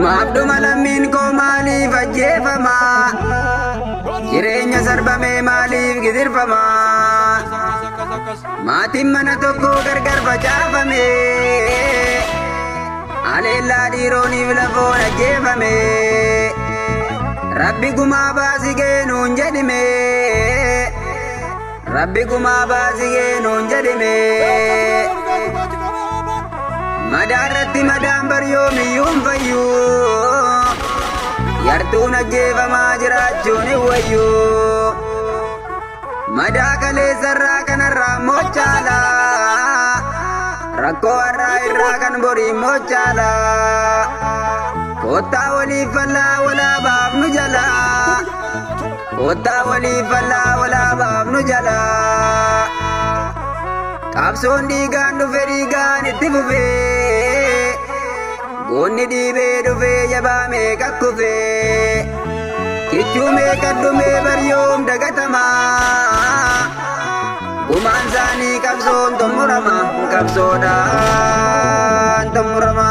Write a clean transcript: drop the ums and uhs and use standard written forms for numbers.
Maafduma lammiin koo maaliif ajjeefama? Jireenya sarbamee maaliif gidirfama? Maatiin mana tokko gargar facaafame, aleellaa dhiirooniif lafoon ajjeefame. Rabbi gumaa baasi geenuun jedhime, Rabbi gumaa baasi geenuun jedhime. Madaarratti madaan baryoomiyyuun fayyuu, yartuun ajjeefamaa jiraachuun hin wayyuu. Madaa kaleessarraa kanarraa mochaala, rakkoo har'aa irraa kan borii mochaala. Kottaa waliif fallaa walaa baafnu jala, kottaa waliif fallaa walaa baafnu jala. Qabsoon dhiigaan dhufe dhiigaan itti fufee, goonni dhiibee dhufee jabaa meeqa kufee. Kichuu meeqa dhumee baryoom dagatamaa, gumaan isaanii qabsoon xumurama, qabsoodhaan xumurama.